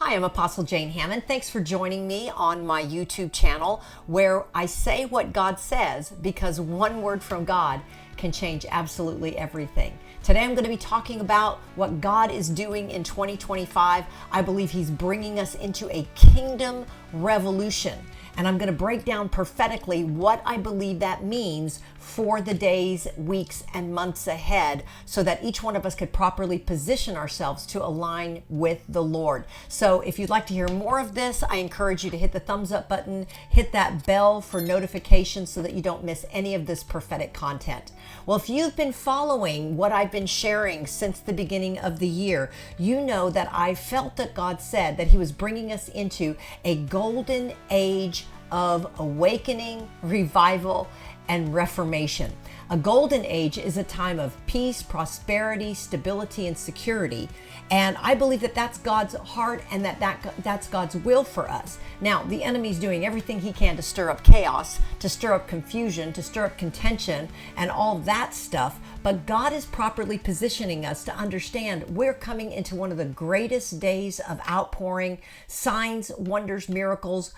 Hi, I'm Apostle Jane Hamon. Thanks for joining me on my YouTube channel where I say what God says because one word from God can change absolutely everything. Today I'm going to be talking about what God is doing in 2025. I believe He's bringing us into a kingdom revolution. And I'm going to break down prophetically what I believe that means for the days, weeks, and months ahead so that each one of us could properly position ourselves to align with the Lord. So if you'd like to hear more of this, I encourage you to hit the thumbs up button, hit that bell for notifications so that you don't miss any of this prophetic content. Well, if you've been following what I've been sharing since the beginning of the year, you know that I felt that God said that He was bringing us into a golden age of awakening, revival, and reformation. A golden age is a time of peace, prosperity, stability, and security. And I believe that that's God's heart and that's God's will for us. Now, the enemy's doing everything he can to stir up chaos, to stir up confusion, to stir up contention, and all that stuff. But God is properly positioning us to understand we're coming into one of the greatest days of outpouring, signs, wonders, miracles,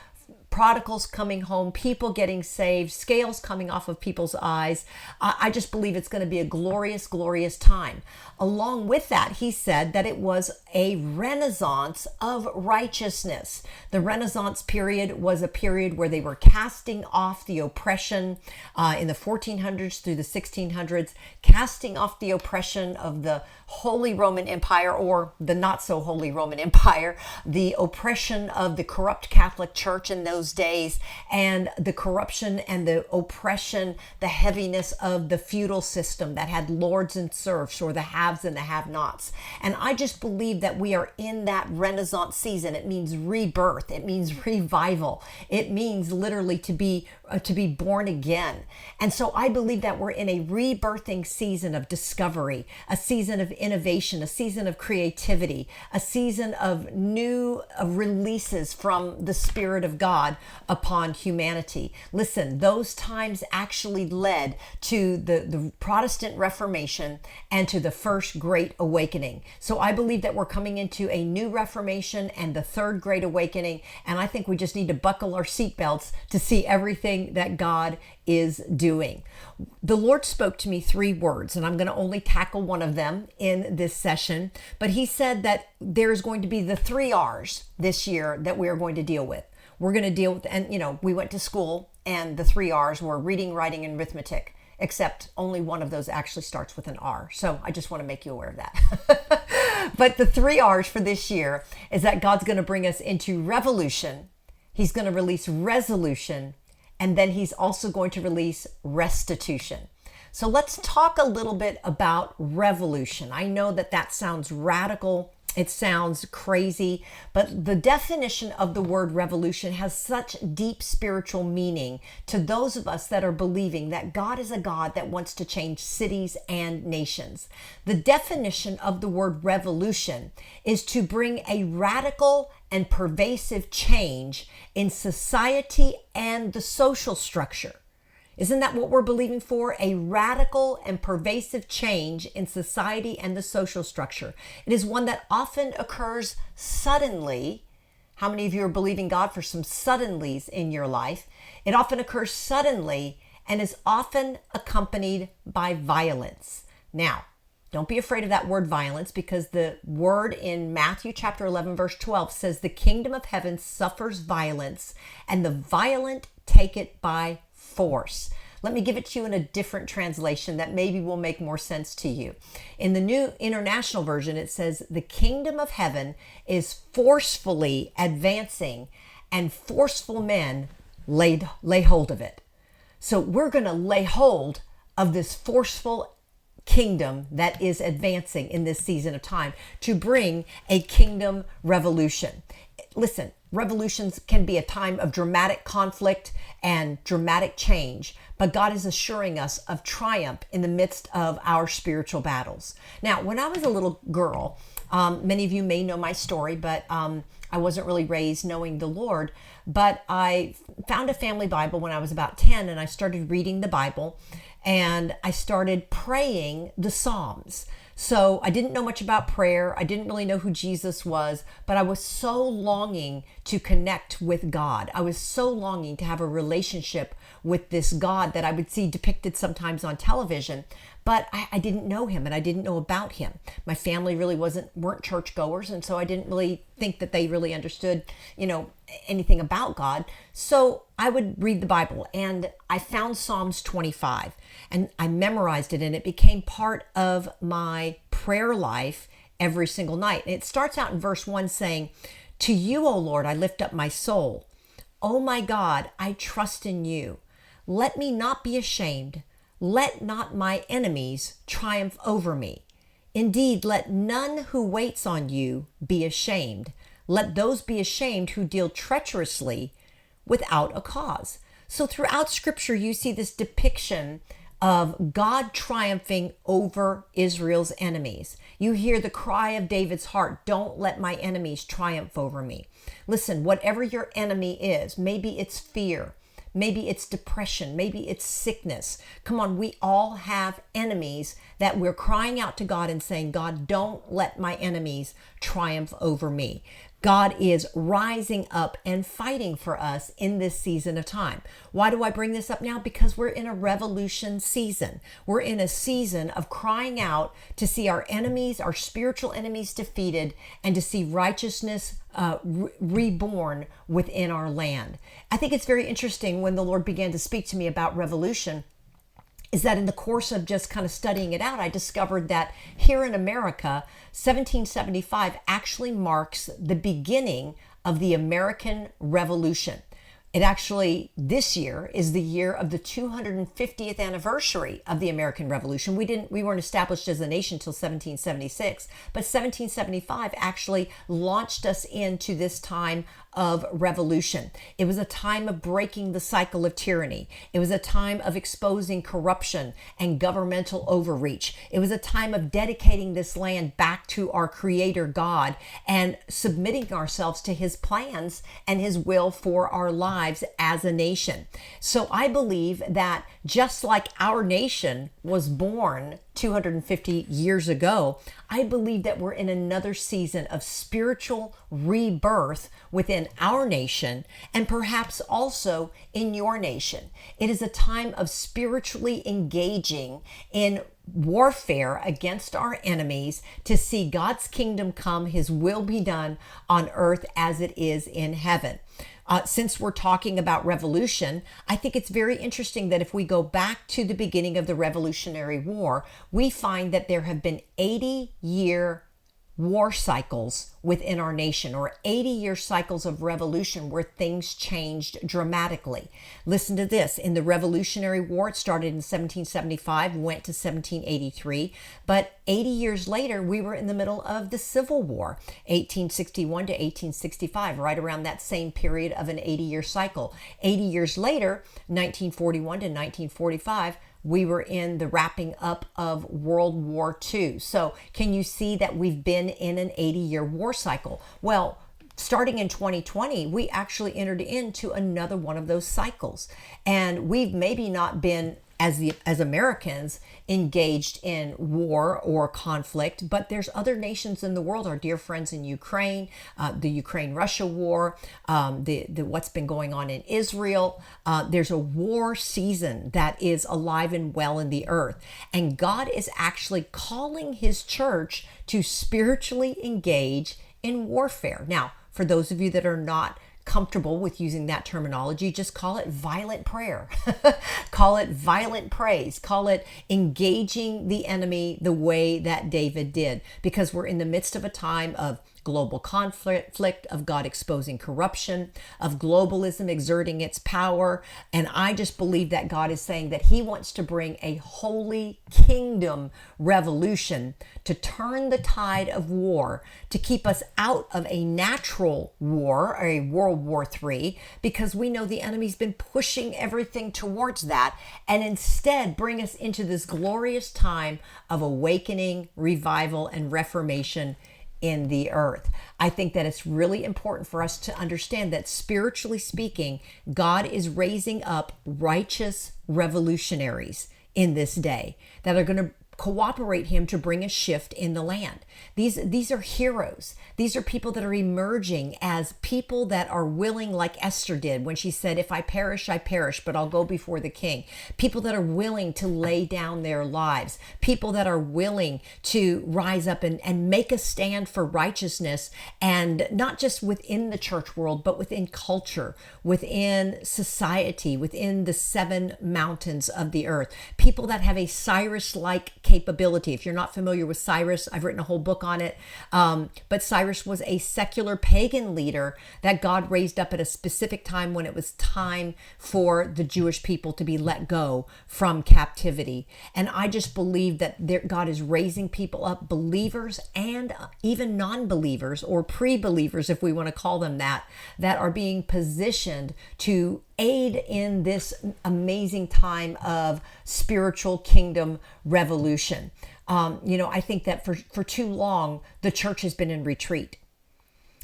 prodigals coming home, people getting saved, scales coming off of people's eyes. I just believe it's going to be a glorious, glorious time. Along with that, he said that it was a renaissance of righteousness. The Renaissance period was a period where they were casting off the oppression in the 1400s through the 1600s, casting off the oppression of the Holy Roman Empire or the not so Holy Roman Empire, the oppression of the corrupt Catholic Church in those days, and the corruption and the oppression, the heaviness of the feudal system that had lords and serfs, or the haves and the have-nots. And I just believe that we are in that Renaissance season. It means rebirth. It means revival. It means literally to be born again. And so I believe that we're in a rebirthing season of discovery, a season of innovation, a season of creativity, a season of new releases from the Spirit of God upon humanity. Listen, those times actually led to the Protestant Reformation and to the First Great Awakening. So I believe that we're coming into a new Reformation and the Third Great Awakening, and I think we just need to buckle our seatbelts to see everything that God is doing. The Lord spoke to me 3 words, and I'm going to only tackle one of them in this session, but He said that there's going to be the 3 R's this year that we are going to deal with. We're going to deal with, and we went to school and the 3 R's were reading, writing, and arithmetic, except only one of those actually starts with an R. So I just want to make you aware of that. But the 3 R's for this year is that God's going to bring us into revolution. He's going to release resolution, and then He's also going to release restitution. So let's talk a little bit about revolution. I know that sounds radical. It sounds crazy, but the definition of the word revolution has such deep spiritual meaning to those of us that are believing that God is a God that wants to change cities and nations. The definition of the word revolution is to bring a radical and pervasive change in society and the social structure. Isn't that what we're believing for? A radical and pervasive change in society and the social structure. It is one that often occurs suddenly. How many of you are believing God for some suddenlies in your life? It often occurs suddenly and is often accompanied by violence. Now, don't be afraid of that word violence, because the word in Matthew chapter 11, verse 12 says, the kingdom of heaven suffers violence, and the violent take it by force. Let me give it to you in a different translation that maybe will make more sense to you. In the New International Version, it says, the kingdom of heaven is forcefully advancing, and forceful men lay hold of it. So we're going to lay hold of this forceful kingdom that is advancing in this season of time to bring a kingdom revolution. Listen, revolutions can be a time of dramatic conflict and dramatic change, but God is assuring us of triumph in the midst of our spiritual battles. Now, when I was a little girl, many of you may know my story, but I wasn't really raised knowing the Lord, but I found a family Bible when I was about 10, and I started reading the Bible, and I started praying the Psalms. So I didn't know much about prayer. I didn't really know who Jesus was, but I was so longing to connect with God. I was so longing to have a relationship with this God that I would see depicted sometimes on television. But I didn't know him, and I didn't know about him. My family really weren't churchgoers, and so I didn't really think that they really understood, anything about God. So I would read the Bible, and I found Psalms 25, and I memorized it, and it became part of my prayer life every single night. And it starts out in verse 1 saying, "To you, O Lord, I lift up my soul. O my God, I trust in you. Let me not be ashamed. Let not my enemies triumph over me. Indeed, let none who waits on you be ashamed. Let those be ashamed who deal treacherously without a cause." So throughout Scripture, you see this depiction of God triumphing over Israel's enemies. You hear the cry of David's heart, "Don't let my enemies triumph over me." Listen, whatever your enemy is, maybe it's fear, maybe it's depression, maybe it's sickness. Come on, we all have enemies that we're crying out to God and saying, "God, don't let my enemies triumph over me." God is rising up and fighting for us in this season of time. Why do I bring this up now? Because we're in a revolution season. We're in a season of crying out to see our enemies, our spiritual enemies defeated, and to see righteousness reborn within our land. I think it's very interesting when the Lord began to speak to me about revolution, is that in the course of just kind of studying it out, I discovered that here in America, 1775 actually marks the beginning of the American Revolution. It actually, this year, is the year of the 250th anniversary of the American Revolution. We weren't established as a nation until 1776, but 1775 actually launched us into this time of revolution. It was a time of breaking the cycle of tyranny. It was a time of exposing corruption and governmental overreach. It was a time of dedicating this land back to our Creator God and submitting ourselves to His plans and His will for our lives as a nation. So I believe that just like our nation was born 250 years ago, I believe that we're in another season of spiritual rebirth within our nation and perhaps also in your nation. It is a time of spiritually engaging in warfare against our enemies to see God's kingdom come, His will be done on earth as it is in heaven. Since we're talking about revolution, I think it's very interesting that if we go back to the beginning of the Revolutionary War, we find that there have been 80-year war cycles within our nation, or 80-year cycles of revolution where things changed dramatically. Listen to this. In the Revolutionary War, it started in 1775, went to 1783, but 80 years later, we were in the middle of the Civil War, 1861 to 1865, right around that same period of an 80-year cycle. 80 years later, 1941 to 1945, we were in the wrapping up of World War II. So can you see that we've been in an 80-year war cycle? Well, starting in 2020, we actually entered into another one of those cycles. And we've maybe not been, as Americans, engaged in war or conflict, but there's other nations in the world, our dear friends in Ukraine, the Ukraine-Russia war, what's been going on in Israel. There's a war season that is alive and well in the earth. And God is actually calling His church to spiritually engage in warfare. Now, for those of you that are not comfortable with using that terminology, just call it violent prayer. Call it violent praise. Call it engaging the enemy the way that David did, because we're in the midst of a time of global conflict, of God exposing corruption, of globalism exerting its power. And I just believe that God is saying that He wants to bring a holy kingdom revolution to turn the tide of war, to keep us out of a natural war, or a World War III, because we know the enemy's been pushing everything towards that, and instead bring us into this glorious time of awakening, revival, and reformation in the earth. I think that it's really important for us to understand that spiritually speaking, God is raising up righteous revolutionaries in this day that are going to cooperate him to bring a shift in the land. These are heroes. These are people that are emerging as people that are willing, like Esther did when she said, if I perish, I perish, but I'll go before the king. People that are willing to lay down their lives. People that are willing to rise up and make a stand for righteousness, and not just within the church world, but within culture, within society, within the 7 mountains of the earth. People that have a Cyrus-like capability. If you're not familiar with Cyrus, I've written a whole book on it. But Cyrus was a secular pagan leader that God raised up at a specific time when it was time for the Jewish people to be let go from captivity. And I just believe that God is raising people up, believers and even non-believers or pre-believers, if we want to call them that are being positioned to aid in this amazing time of spiritual kingdom revolution. I think that for too long, the church has been in retreat.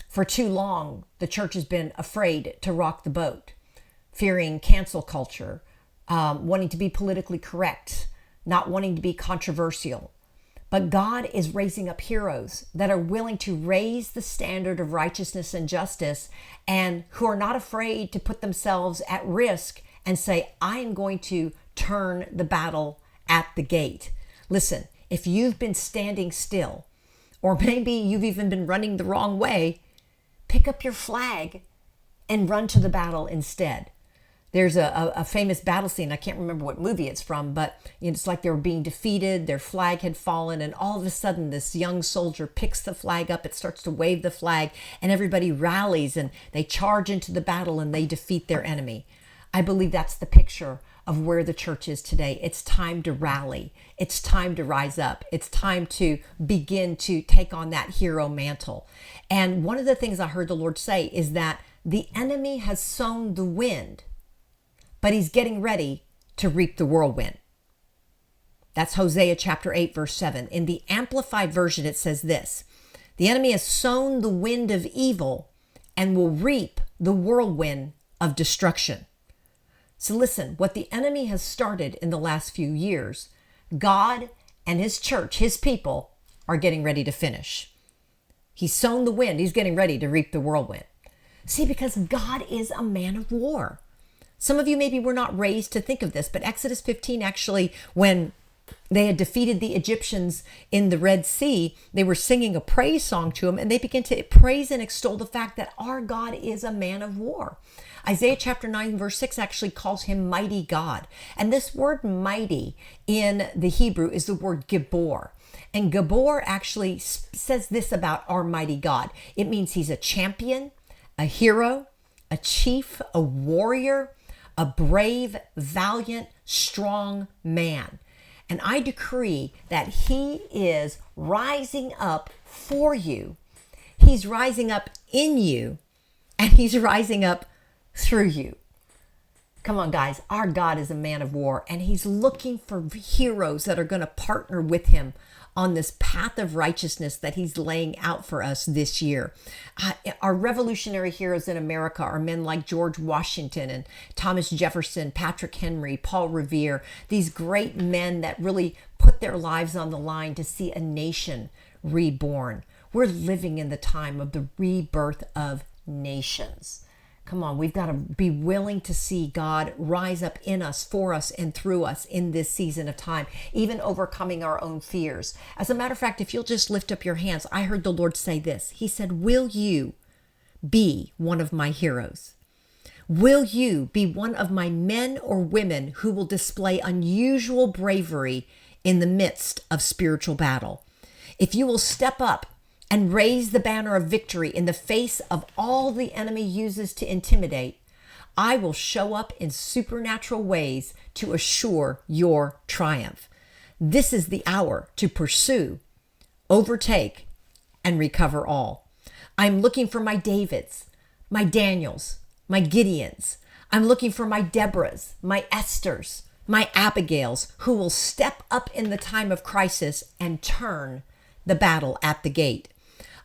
For too long, the church has been afraid to rock the boat, fearing cancel culture, wanting to be politically correct, not wanting to be controversial. But God is raising up heroes that are willing to raise the standard of righteousness and justice, and who are not afraid to put themselves at risk and say, I am going to turn the battle at the gate. Listen, if you've been standing still, or maybe you've even been running the wrong way, pick up your flag and run to the battle instead. There's a famous battle scene. I can't remember what movie it's from, but it's like they were being defeated. Their flag had fallen, and all of a sudden this young soldier picks the flag up. It starts to wave the flag, and everybody rallies, and they charge into the battle, and they defeat their enemy. I believe that's the picture of where the church is today. It's time to rally. It's time to rise up. It's time to begin to take on that hero mantle. And one of the things I heard the Lord say is that the enemy has sown the wind, but he's getting ready to reap the whirlwind. That's Hosea chapter 8, verse 7. In the Amplified Version, it says this: the enemy has sown the wind of evil and will reap the whirlwind of destruction. So listen, what the enemy has started in the last few years, God and his church, his people, are getting ready to finish. He's sown the wind. He's getting ready to reap the whirlwind. See, because God is a man of war. Some of you maybe were not raised to think of this, but Exodus 15 actually, when they had defeated the Egyptians in the Red Sea, they were singing a praise song to him, and they began to praise and extol the fact that our God is a man of war. Isaiah chapter 9 verse 6 actually calls him mighty God. And this word mighty in the Hebrew is the word Gibor. And Gibor actually says this about our mighty God. It means he's a champion, a hero, a chief, a warrior, a brave, valiant, strong man. And I decree that he is rising up for you. He's rising up in you, and he's rising up through you. Come on, guys. Our God is a man of war, and he's looking for heroes that are going to partner with him on this path of righteousness that he's laying out for us this year. Our revolutionary heroes in America are men like George Washington and Thomas Jefferson, Patrick Henry, Paul Revere, these great men that really put their lives on the line to see a nation reborn. We're living in the time of the rebirth of nations. Come on, we've got to be willing to see God rise up in us, for us, and through us in this season of time, even overcoming our own fears. As a matter of fact, if you'll just lift up your hands, I heard the Lord say this. He said, will you be one of my heroes? Will you be one of my men or women who will display unusual bravery in the midst of spiritual battle? If you will step up and raise the banner of victory in the face of all the enemy uses to intimidate, I will show up in supernatural ways to assure your triumph. This is the hour to pursue, overtake, and recover all. I'm looking for my Davids, my Daniels, my Gideons. I'm looking for my Deborahs, my Esthers, my Abigails, who will step up in the time of crisis and turn the battle at the gate.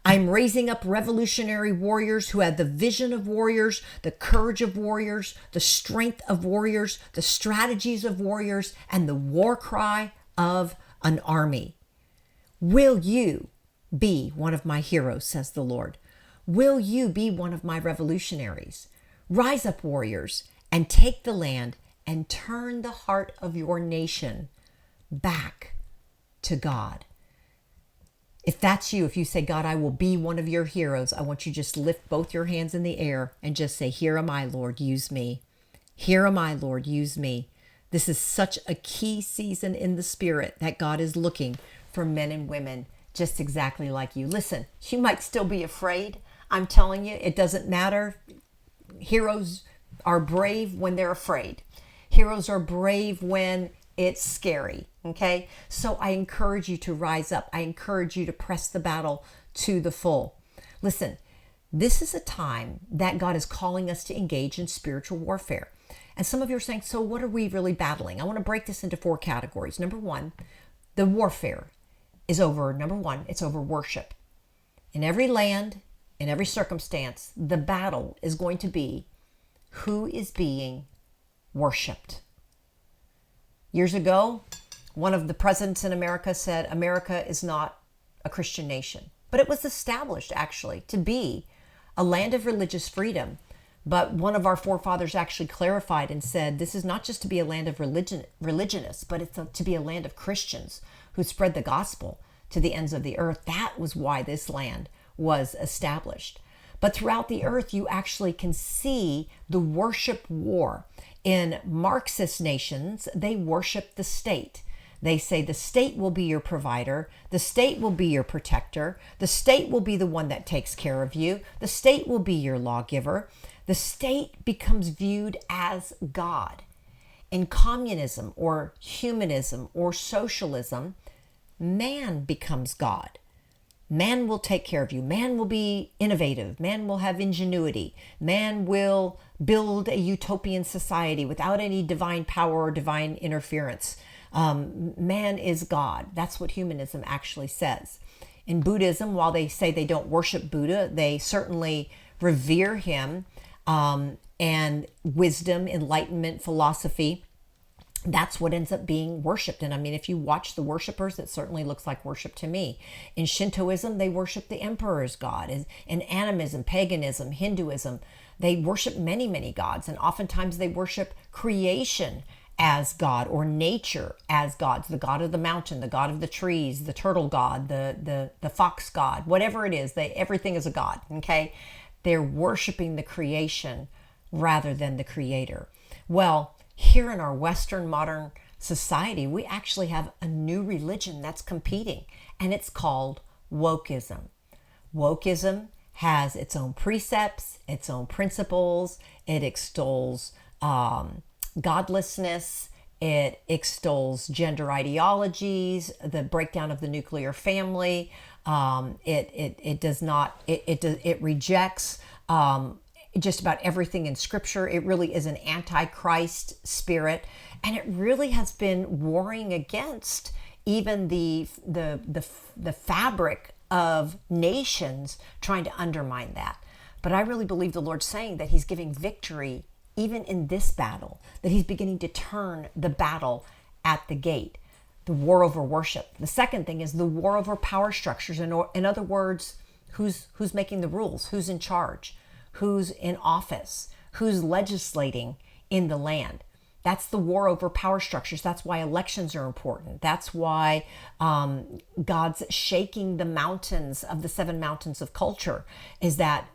I'm raising up revolutionary warriors who have the vision of warriors, the courage of warriors, the strength of warriors, the strategies of warriors, and the war cry of an army. Will you be one of my heroes, says the Lord? Will you be one of my revolutionaries? Rise up, warriors, and take the land and turn the heart of your nation back to God. If that's you, if you say, God, I will be one of your heroes, I want you to just lift both your hands in the air and just say, here am I, Lord, use me. Here am I, Lord, use me. This is such a key season in the spirit that God is looking for men and women just exactly like you. Listen, you might still be afraid. I'm telling you, it doesn't matter. Heroes are brave when they're afraid. Heroes are brave when it's scary, okay? So I encourage you to rise up. I encourage you to press the battle to the full. Listen, this is a time that God is calling us to engage in spiritual warfare. And some of you are saying, so what are we really battling? I want to break this into 4 categories. Number 1, the warfare is over. Number 1, it's over worship. In every land, in every circumstance, the battle is going to be who is being worshiped. Years ago, one of the presidents in America said, America is not a Christian nation. But it was established, actually, to be a land of religious freedom. But one of our forefathers actually clarified and said, this is not just to be a land of religionists, but it's to be a land of Christians who spread the gospel to the ends of the earth. That was why this land was established. But throughout the earth, you actually can see the worship war. In Marxist nations, they worship the state. They say the state will be your provider, the state will be your protector, the state will be the one that takes care of you, the state will be your lawgiver. The state becomes viewed as God. In communism or humanism or socialism, man becomes God. Man will take care of you. Man will be innovative. Man will have ingenuity. Man will build a utopian society without any divine power or divine interference. Man is God. That's what humanism actually says. In Buddhism, while they say they don't worship Buddha, they certainly revere him, and wisdom, enlightenment, philosophy. That's what ends up being worshipped. And I mean, if you watch the worshipers, it certainly looks like worship to me. In Shintoism, they worship the emperor as God. In animism, paganism, Hinduism, they worship many, many gods. And oftentimes they worship creation as God or nature as gods. The god of the mountain, the god of the trees, the turtle god, the fox god, whatever it is, everything is a god, okay? They're worshiping the creation rather than the creator. Well, here in our Western modern society, we actually have a new religion that's competing, and it's called wokeism. Wokeism has its own precepts, its own principles. It extols godlessness. It extols gender ideologies, the breakdown of the nuclear family. It rejects just about everything in Scripture. It really is an antichrist spirit, and it really has been warring against even the fabric of nations, trying to undermine that. But I really believe the Lord's saying that He's giving victory even in this battle, that He's beginning to turn the battle at the gate. The war over worship. The second thing is the war over power structures. In other words, who's making the rules? Who's in charge? Who's in office? Who's legislating in the land? That's the war over power structures. That's why elections are important. That's why God's shaking the mountains of the 7 mountains of culture, is that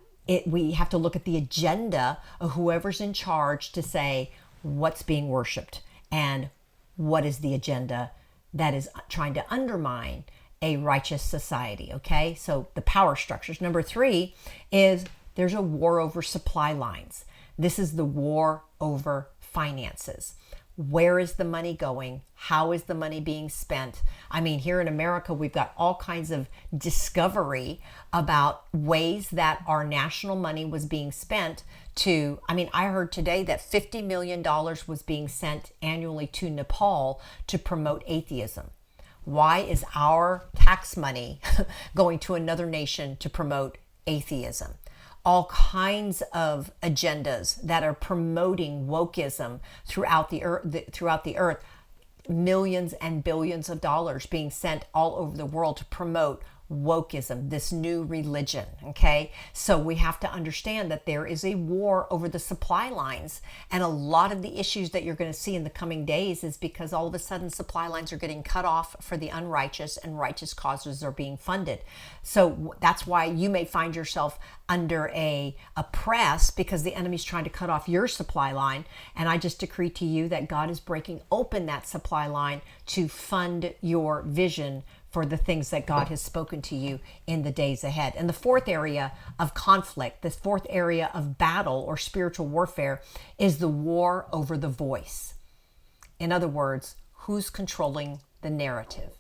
we have to look at the agenda of whoever's in charge to say what's being worshiped and what is the agenda that is trying to undermine a righteous society, okay? So the power structures. Number 3 is there's a war over supply lines. This is the war over finances. Where is the money going? How is the money being spent? I mean, here in America, we've got all kinds of discovery about ways that our national money was being spent to, I heard today that $50 million was being sent annually to Nepal to promote atheism. Why is our tax money going to another nation to promote atheism? All kinds of agendas that are promoting wokeism throughout the earth. millions and billions of dollars being sent all over the world to promote wokeism, this new religion. Okay, so we have to understand that there is a war over the supply lines, and a lot of the issues that you're going to see in the coming days is because all of a sudden supply lines are getting cut off for the unrighteous, and righteous causes are being funded. So that's why you may find yourself under a press, because the enemy's trying to cut off your supply line. And I just decree to you that God is breaking open that supply line to fund your vision for the things that God has spoken to you in the days ahead. And the fourth area of conflict, the fourth area of battle or spiritual warfare, is the war over the voice. In other words, who's controlling the narrative?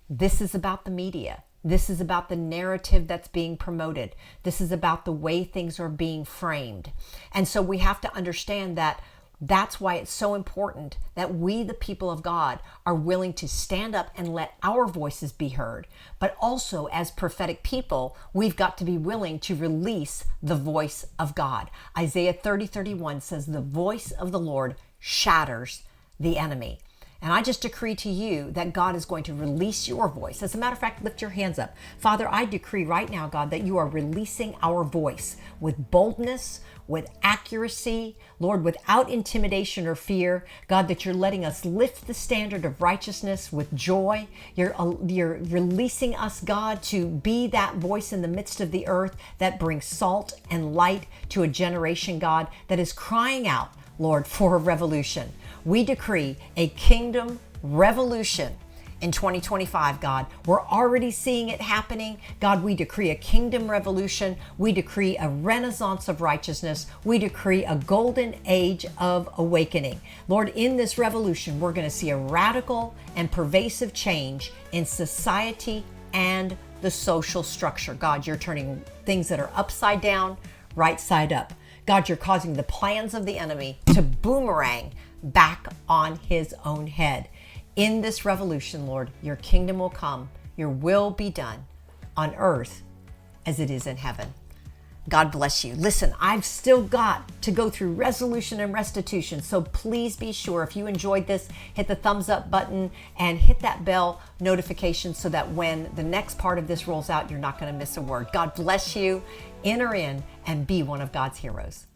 This is about the media. This is about the narrative that's being promoted. This is about the way things are being framed. And so we have to understand that that's why it's so important that we, the people of God, are willing to stand up and let our voices be heard. But also, as prophetic people, we've got to be willing to release the voice of God. Isaiah 30:31 says, "The voice of the Lord shatters the enemy." And I just decree to you that God is going to release your voice. As a matter of fact, lift your hands up. Father, I decree right now, God, that you are releasing our voice with boldness, with accuracy, Lord, without intimidation or fear. God, that you're letting us lift the standard of righteousness with joy. You're releasing us, God, to be that voice in the midst of the earth that brings salt and light to a generation, God, that is crying out, Lord, for a revolution. We decree a kingdom revolution in 2025, God. We're already seeing it happening. God, we decree a kingdom revolution. We decree a renaissance of righteousness. We decree a golden age of awakening. Lord, in this revolution, we're going to see a radical and pervasive change in society and the social structure. God, you're turning things that are upside down, right side up. God, you're causing the plans of the enemy to boomerang back on his own head. In this revolution, Lord, your kingdom will come, your will be done on earth as it is in heaven. God bless you. Listen, I've still got to go through resolution and restitution. So please be sure, if you enjoyed this, hit the thumbs up button and hit that bell notification so that when the next part of this rolls out, you're not going to miss a word. God bless you. Enter in and be one of God's heroes.